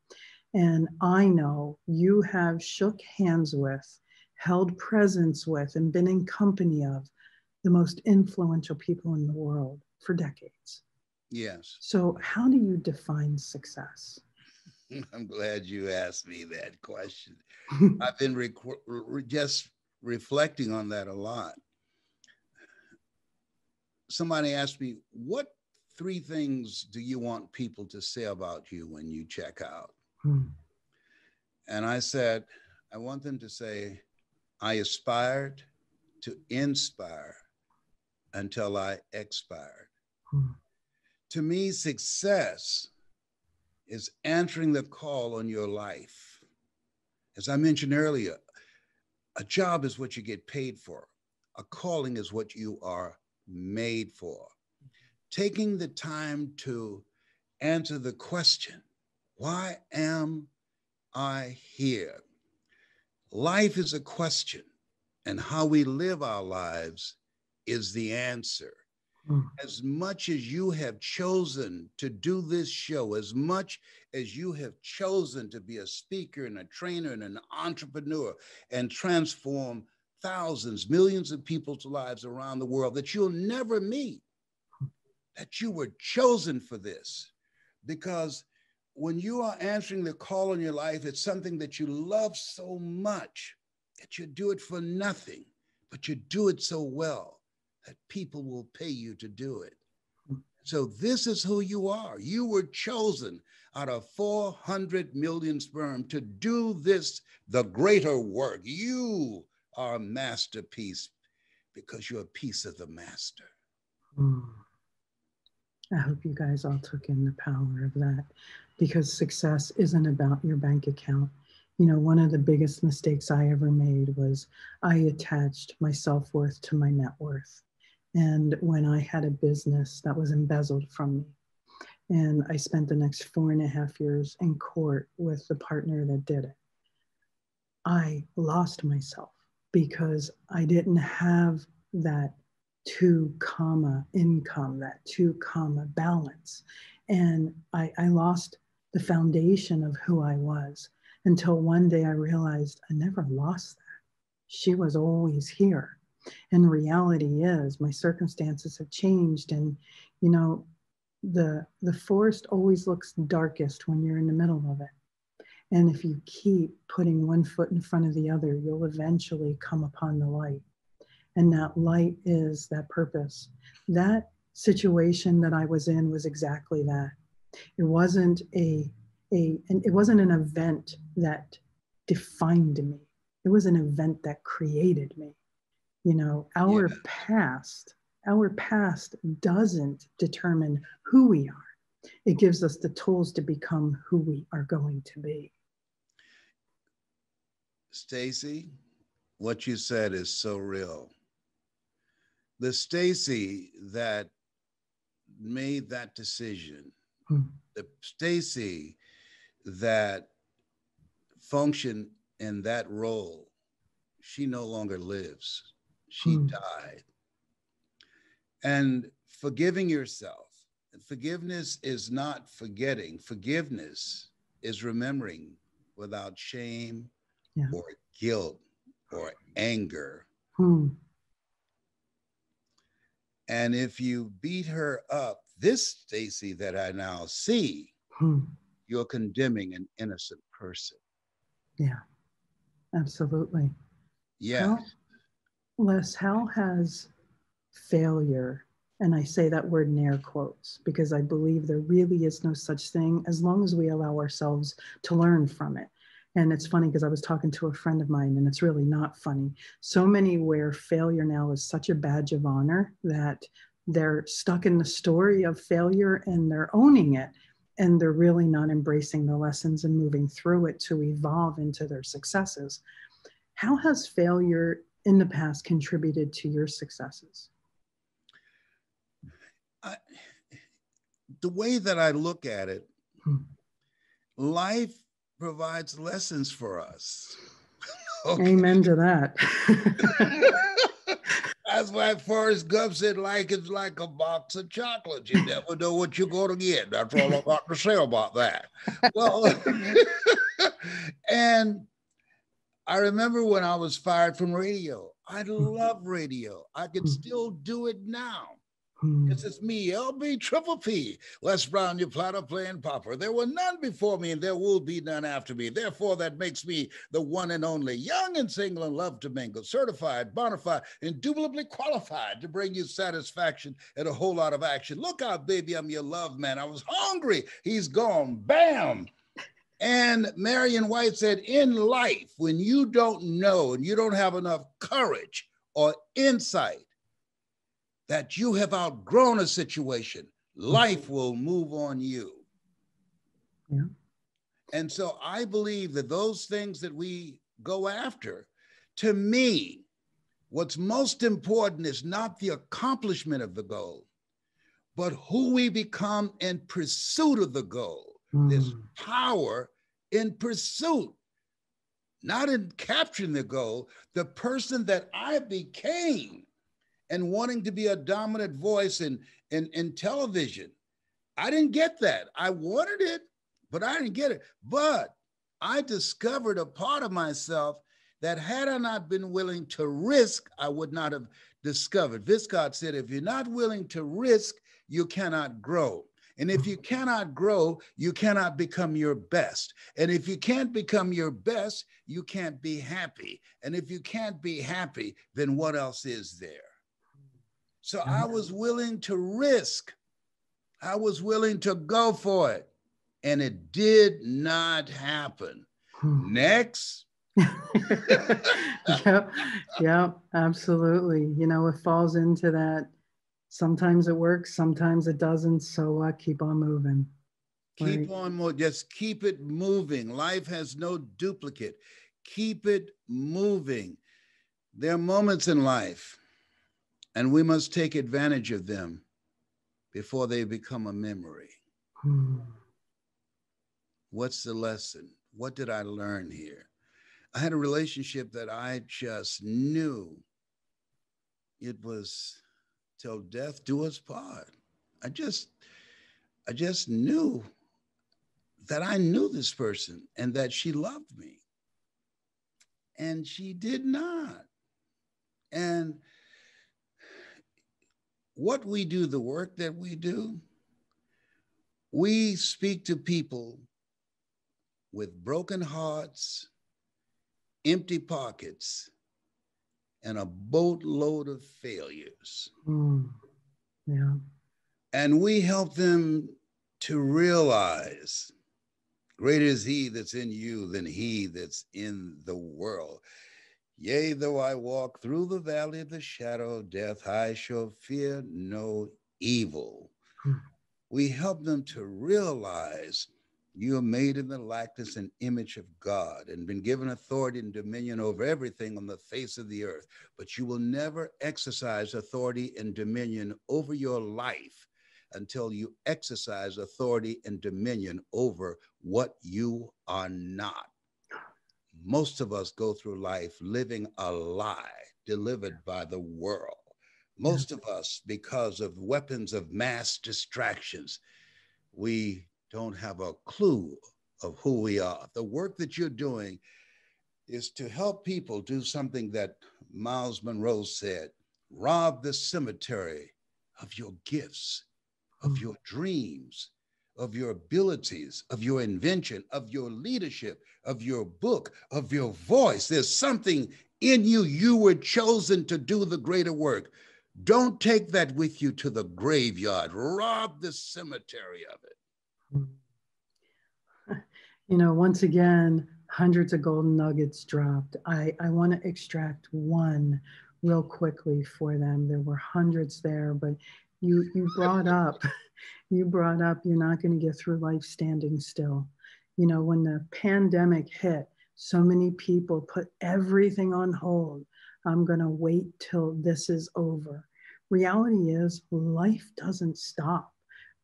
And I know you have shook hands with, held presence with, and been in company of the most influential people in the world for decades. Yes. So how do you define success? I'm glad you asked me that question. I've been just reflecting on that a lot. Somebody asked me, what 3 things do you want people to say about you when you check out? And I said, I want them to say, I aspired to inspire until I expired. To me, success is answering the call on your life. As I mentioned earlier, a job is what you get paid for. A calling is what you are made for. Taking the time to answer the question, why am I here? Life is a question, and how we live our lives is the answer. As much as you have chosen to do this show, as much as you have chosen to be a speaker and a trainer and an entrepreneur and transform thousands, millions of people's lives around the world that you'll never meet, that you were chosen for this. Because when you are answering the call in your life, it's something that you love so much that you do it for nothing, but you do it so well that people will pay you to do it. So this is who you are. You were chosen out of 400 million sperm to do this, the greater work. You are a masterpiece because you're a piece of the master. I hope you guys all took in the power of that, because success isn't about your bank account. You know, one of the biggest mistakes I ever made was I attached my self-worth to my net worth. And when I had a business that was embezzled from me, and I spent the next 4.5 years in court with the partner that did it, I lost myself because I didn't have that 2 comma income, that 2 comma balance. And I lost the foundation of who I was until one day I realized I never lost that. She was always here. And reality is my circumstances have changed. And, you know, the forest always looks darkest when you're in the middle of it. And if you keep putting one foot in front of the other, you'll eventually come upon the light. And that light is that purpose. That situation that I was in was exactly that. It wasn't it wasn't an event that defined me. It was an event that created me. You know, our past doesn't determine who we are. It gives us the tools to become who we are going to be. Stacey, what you said is so real. The Stacey that made that decision, the Stacey that functioned in that role, she no longer lives. She died. And forgiving yourself, forgiveness is not forgetting. Forgiveness is remembering without shame or guilt or anger. And if you beat her up, this Stacey that I now see, you're condemning an innocent person. Yeah, absolutely. Yeah. Les, how has failure, and I say that word in air quotes because I believe there really is no such thing as long as we allow ourselves to learn from it. And it's funny because I was talking to a friend of mine, and it's really not funny. So many where failure now is such a badge of honor that they're stuck in the story of failure and they're owning it. And they're really not embracing the lessons and moving through it to evolve into their successes. How has failure in the past contributed to your successes? The way that I look at it, life provides lessons for us. Okay. Amen to that. That's why Forrest Gump said, like it's like a box of chocolates. You never know what you're going to get. That's all I got to say about that. Well, and I remember when I was fired from radio. I love radio. I can still do it now. This is me, LB Triple P, Les Brown, your platter playing popper. There were none before me, and there will be none after me. Therefore, that makes me the one and only, young and single and love to mingle, certified, bona fide, indubitably qualified to bring you satisfaction and a whole lot of action. Look out, baby, I'm your love man. I was hungry. He's gone. Bam. And Marion White said, in life, when you don't know and you don't have enough courage or insight that you have outgrown a situation, life will move on you. Yeah. And so I believe that those things that we go after, to me, what's most important is not the accomplishment of the goal, but who we become in pursuit of the goal. There's power in pursuit, not in capturing the goal. The person that I became and wanting to be a dominant voice in television, I didn't get that. I wanted it, but I didn't get it. But I discovered a part of myself that had I not been willing to risk, I would not have discovered. Viscott said, if you're not willing to risk, you cannot grow. And if you cannot grow, you cannot become your best. And if you can't become your best, you can't be happy. And if you can't be happy, then what else is there? So I was willing to risk. I was willing to go for it. And it did not happen. Next. Yeah, absolutely. You know, it falls into that. Sometimes it works, sometimes it doesn't. So keep on moving. Keep on moving. Just keep it moving. Life has no duplicate. Keep it moving. There are moments in life, and we must take advantage of them before they become a memory. What's the lesson? What did I learn here? I had a relationship that I just knew it was till death do us part. I just knew that I knew this person and that she loved me. And she did not. And what we do, the work that we do, we speak to people with broken hearts, empty pockets, and a boatload of failures. Yeah. And we help them to realize greater is he that's in you than he that's in the world. Yea, though I walk through the valley of the shadow of death, I shall fear no evil. We help them to realize you are made in the likeness and image of God and been given authority and dominion over everything on the face of the earth. But you will never exercise authority and dominion over your life until you exercise authority and dominion over what you are not. Most of us go through life living a lie delivered by the world. Most of us, because of weapons of mass distractions, we don't have a clue of who we are. The work that you're doing is to help people do something that Miles Monroe said, rob the cemetery of your gifts, of your dreams, of your abilities, of your invention, of your leadership, of your book, of your voice. There's something in you. You were chosen to do the greater work. Don't take that with you to the graveyard. Rob the cemetery of it. You know, once again, hundreds of golden nuggets dropped. I want to extract one real quickly for them. There were hundreds there, but you brought up, you're not going to get through life standing still. You know, when the pandemic hit, so many people put everything on hold. I'm going to wait till this is over. Reality is life doesn't stop.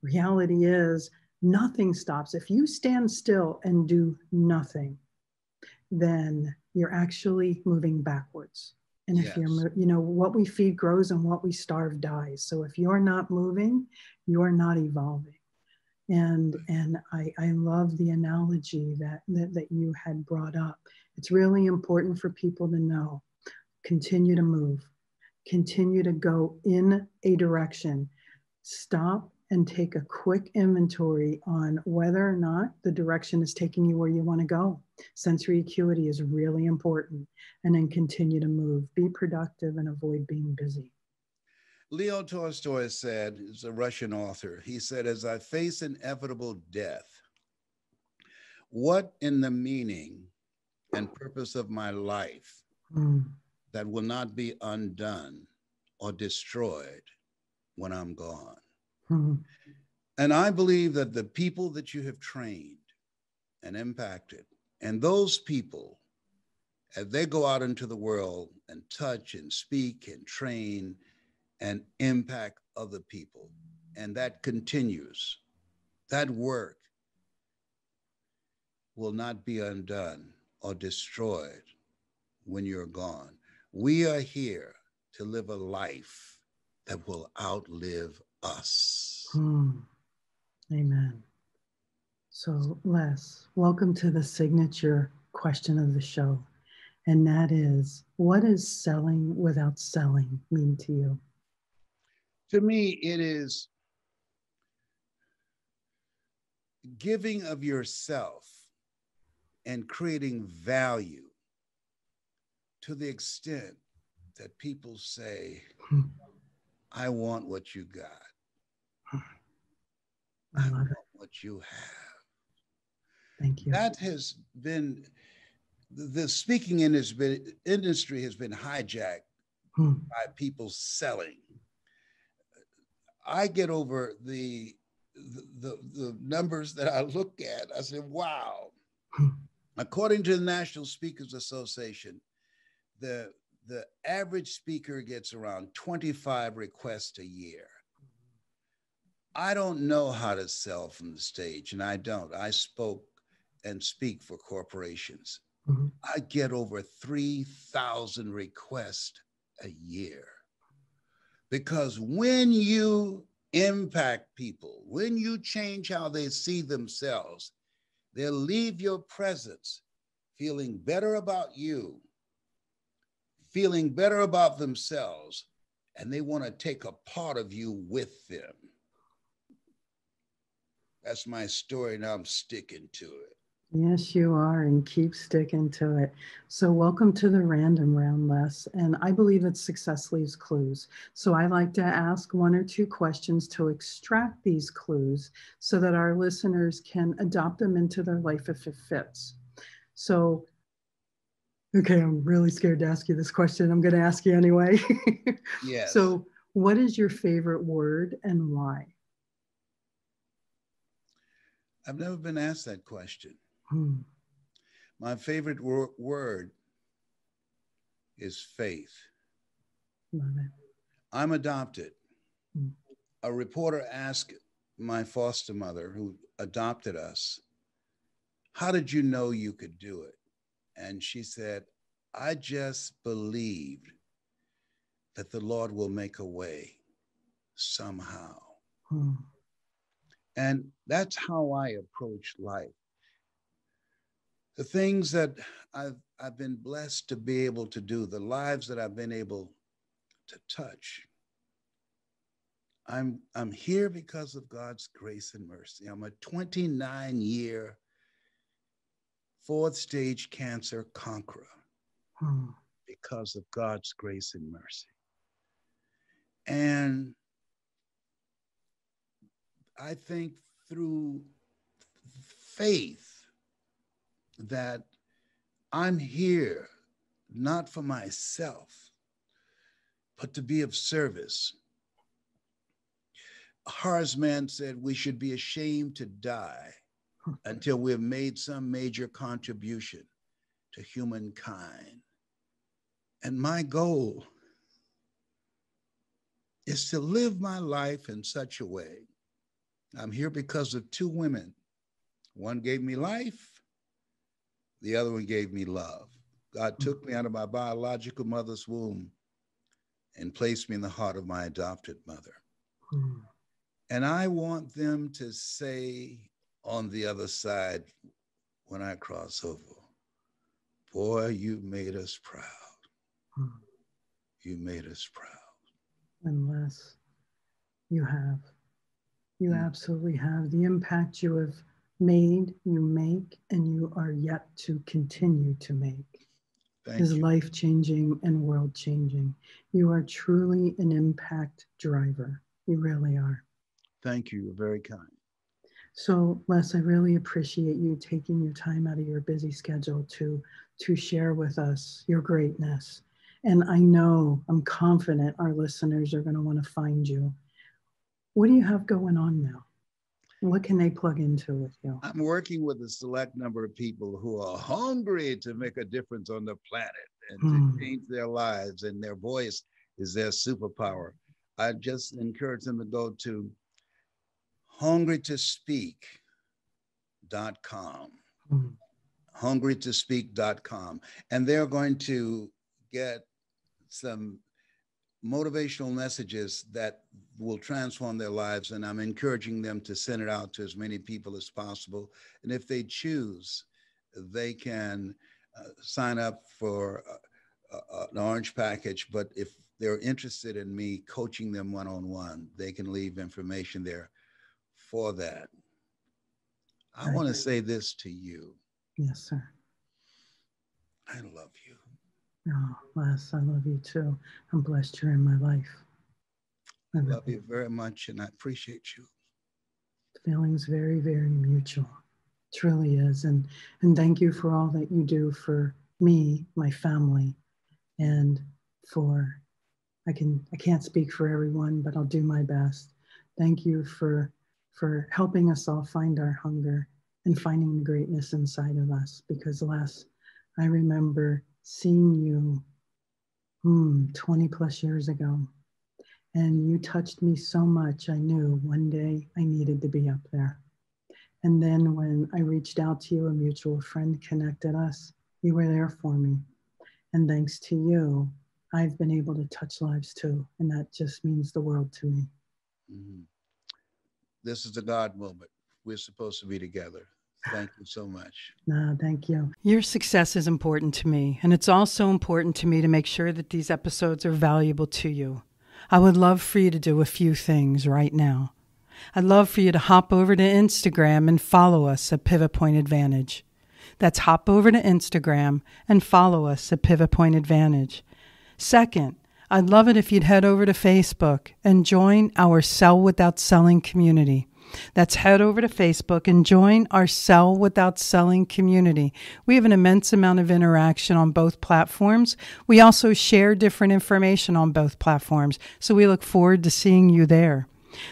Reality is nothing stops. If you stand still and do nothing, then you're actually moving backwards. And if you're, you know, what we feed grows and what we starve dies. So if you're not moving, you're not evolving. And I love the analogy that you had brought up. It's really important for people to know, continue to move, continue to go in a direction, stop and take a quick inventory on whether or not the direction is taking you where you want to go. Sensory acuity is really important. And then continue to move, be productive, and avoid being busy. Leo Tolstoy said, he's a Russian author, he said, as I face inevitable death, What in the meaning and purpose of my life that will not be undone or destroyed when I'm gone? And I believe that the people that you have trained and impacted, and those people, as they go out into the world and touch and speak and train and impact other people, and that continues, that work will not be undone or destroyed when you're gone. We are here to live a life that will outlive us. Amen. So, Les, welcome to the signature question of the show. And that is, what does selling without selling mean to you? To me, it is giving of yourself and creating value to the extent that people say, I want what you got. I want what you have. Thank you. That has been, the speaking industry has been hijacked by people selling. I get over the numbers that I look at. I say, wow. According to the National Speakers Association, the average speaker gets around 25 requests a year. I don't know how to sell from the stage, and I don't. I spoke and speak for corporations. I get over 3,000 requests a year. Because when you impact people, when you change how they see themselves, they'll leave your presence feeling better about you, feeling better about themselves, and they want to take a part of you with them. That's my story, and I'm sticking to it. Yes, you are, and keep sticking to it. So welcome to the random round, Les, and I believe that success leaves clues. So I like to ask one or two questions to extract these clues so that our listeners can adopt them into their life if it fits. So, okay, I'm really scared to ask you this question. I'm going to ask you anyway. Yes. So what is your favorite word and why? I've never been asked that question. My favorite word is faith. Love it. I'm adopted. A reporter asked my foster mother, who adopted us, how did you know you could do it? And she said, I just believed that the Lord will make a way somehow. And that's how I approach life. The things that I've been blessed to be able to do, the lives that I've been able to touch. I'm here because of God's grace and mercy. I'm a 29-year fourth stage cancer conqueror because of God's grace and mercy. And I think through faith that I'm here not for myself, but to be of service. A Horace Mann said we should be ashamed to die until we've made some major contribution to humankind. And my goal is to live my life in such a way. I'm here because of two women. One gave me life, the other one gave me love. God took me out of my biological mother's womb and placed me in the heart of my adopted mother. And I want them to say on the other side, when I cross over, boy, you made us proud. You made us proud. Unless you have. You absolutely have. The impact you have made, you make, and you are yet to continue to make is life-changing and world-changing. You are truly an impact driver. You really are. Thank you. You're very kind. So, Les, I really appreciate you taking your time out of your busy schedule to share with us your greatness. And I know, I'm confident our listeners are going to want to find you. What do you have going on now? What can they plug into with you? I'm working with a select number of people who are hungry to make a difference on the planet and to change their lives, and their voice is their superpower. I just encourage them to go to hungrytospeak.com, hungrytospeak.com, and they're going to get some motivational messages that will transform their lives, and I'm encouraging them to send it out to as many people as possible. And if they choose, they can sign up for an orange package, but if they're interested in me coaching them one-on-one, they can leave information there for that. I want to say this to you. Yes, sir. I love you. Oh, Les, I love you too. I'm blessed you're in my life. I love you very much, and I appreciate you. The feeling's very, very mutual. It truly is. And thank you for all that you do for me, my family, and for, I can't speak for everyone, but I'll do my best. Thank you for helping us all find our hunger and finding the greatness inside of us. Because Les, I remember seeing you 20 plus years ago, and you touched me so much. I knew one day I needed to be up there. And then when I reached out to you, a mutual friend connected us, you were there for me. And thanks to you, I've been able to touch lives too. And that just means the world to me. Mm-hmm. This is the God moment. We're supposed to be together. Thank you so much. No, thank you. Your success is important to me, and it's also important to me to make sure that these episodes are valuable to you. I would love for you to do a few things right now. I'd love for you to hop over to Instagram and follow us at Pivot Point Advantage. That's hop over to Instagram and follow us at Pivot Point Advantage. Second, I'd love it if you'd head over to Facebook and join our Sell Without Selling community. That's head over to Facebook and join our Sell Without Selling community. We have an immense amount of interaction on both platforms. We also share different information on both platforms, so we look forward to seeing you there.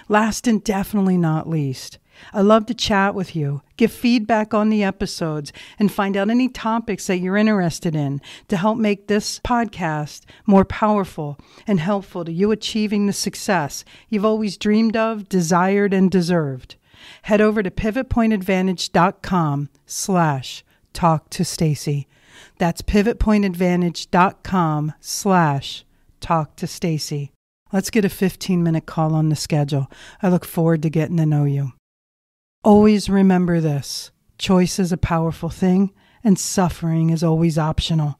Last and definitely not least, I love to chat with you, give feedback on the episodes, and find out any topics that you're interested in to help make this podcast more powerful and helpful to you achieving the success you've always dreamed of, desired, and deserved. Head over to pivotpointadvantage.com/talk to Stacey. That's pivotpointadvantage.com/talk to Stacey. Let's get a 15-minute call on the schedule. I look forward to getting to know you. Always remember this: choice is a powerful thing, and suffering is always optional.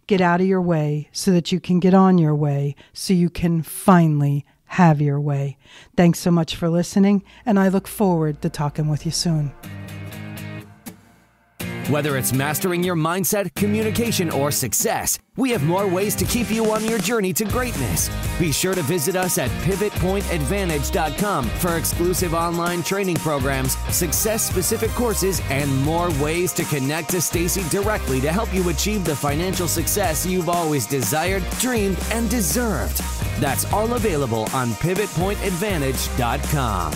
Get out of your way so that you can get on your way, so you can finally have your way. Thanks so much for listening, and I look forward to talking with you soon. Whether it's mastering your mindset, communication, or success, we have more ways to keep you on your journey to greatness. Be sure to visit us at pivotpointadvantage.com for exclusive online training programs, success-specific courses, and more ways to connect to Stacey directly to help you achieve the financial success you've always desired, dreamed, and deserved. That's all available on pivotpointadvantage.com.